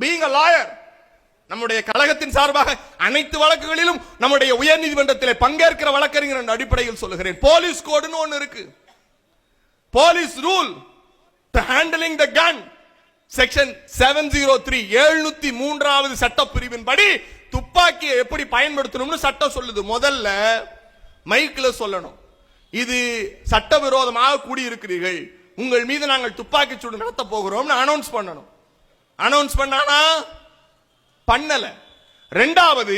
Being a lawyer, நம்முடைய கழகத்தின் சார்பாக அனைத்து வழக்குகளிலும் நம்முடைய உயர் நீதிமன்றத்தில் பங்கேற்கிற வழக்கறிஞர் என்ற அடிப்படையில் சொல்லுகிறேன். போலீஸ் கோடுன்னு ஒன்னு இருக்கு. Police rule to handling the gun section 703 703வது சட்ட பிரிவின் படி துப்பாக்கியை எப்படி பயன்படுத்தணும்னு சட்டம் சொல்லுது. முதல்ல மைக்ல சொல்லணும், இது சட்டவிரோதமாக கூடியிருக்கிறீர்கள், உங்கள் மீது நாங்கள் துப்பாக்கி சூடு நடத்த போகிறோம் அனௌன்ஸ் பண்ணணும். அனௌன்ஸ் பண்ணானா பண்ணல. இரண்டாவது,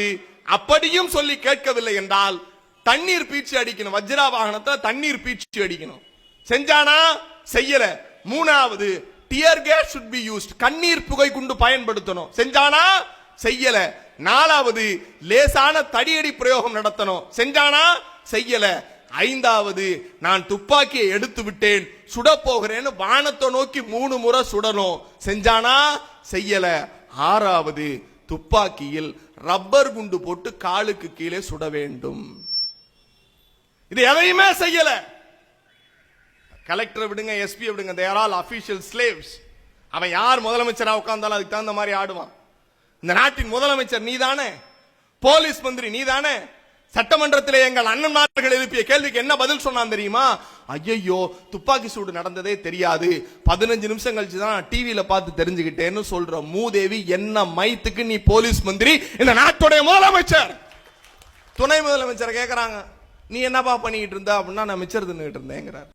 அப்படியும் சொல்லி கேட்கவில்லை என்றால் தண்ணீர் பீச்சி அடிக்கணும். வஜ்ரா வாகனத்தை தண்ணீர் பீச்சி அடிக்கணும். செஞ்சானா செய்யல. மூணாவது, tear gas should be used, கண்ணீர் புகை குண்டு பயன்படுத்தணும். செஞ்சானா செய்யல. நாலாவது, லேசான தடியடி பிரயோகம் நடத்தணும். செஞ்சானா செய்யல. ஐந்தாவது, நான் துப்பாக்கியை எடுத்து விட்டேன் சுட போகிறேன்னு வானத்தை நோக்கி 3 முறை சுடணும். செஞ்சானா செய்யல. ஆறாவது, துப்பாக்கியில் ரப்பர் குண்டு போட்டு காலுக்கு கீழே சுட வேண்டும். இது எதையுமே செய்யல. கலெக்டர் விடுங்க, எஸ்பி விடுங்க, they are all official slaves. அவன் யார் முதலமைச்சரா உட்கார்ந்தாலும் அதுக்கு தகுந்த மாதிரி ஆடுவான். இந்த நாட்டின் முதலமைச்சர் நீதானே, போலீஸ் மந்திரி நீதானே. சட்டமன்றத்தில் எங்கள் அண்ணன்மார்கள் எழுப்பிய கேள்விக்கு என்ன பதில் சொன்னான் தெரியுமா? ஐயோ, துப்பாக்கி சூடு நடந்ததே தெரியாது, 15 நிமிஷம் கழிச்சு தான் டிவியில பார்த்து தெரிஞ்சுக்கிட்டேன்னு சொல்ற மூதேவி. என்ன மைத்துக்கு நீ போலீஸ் மந்திரி, இந்த நாட்டுடைய முதலமைச்சர்? துணை முதலமைச்சர் கேட்கறாங்க, நீ என்னப்பா பண்ணிட்டு இருந்த அப்படின்னா, நான் மிச்சர் தின்னுட்டு இருந்தேங்கிறார்.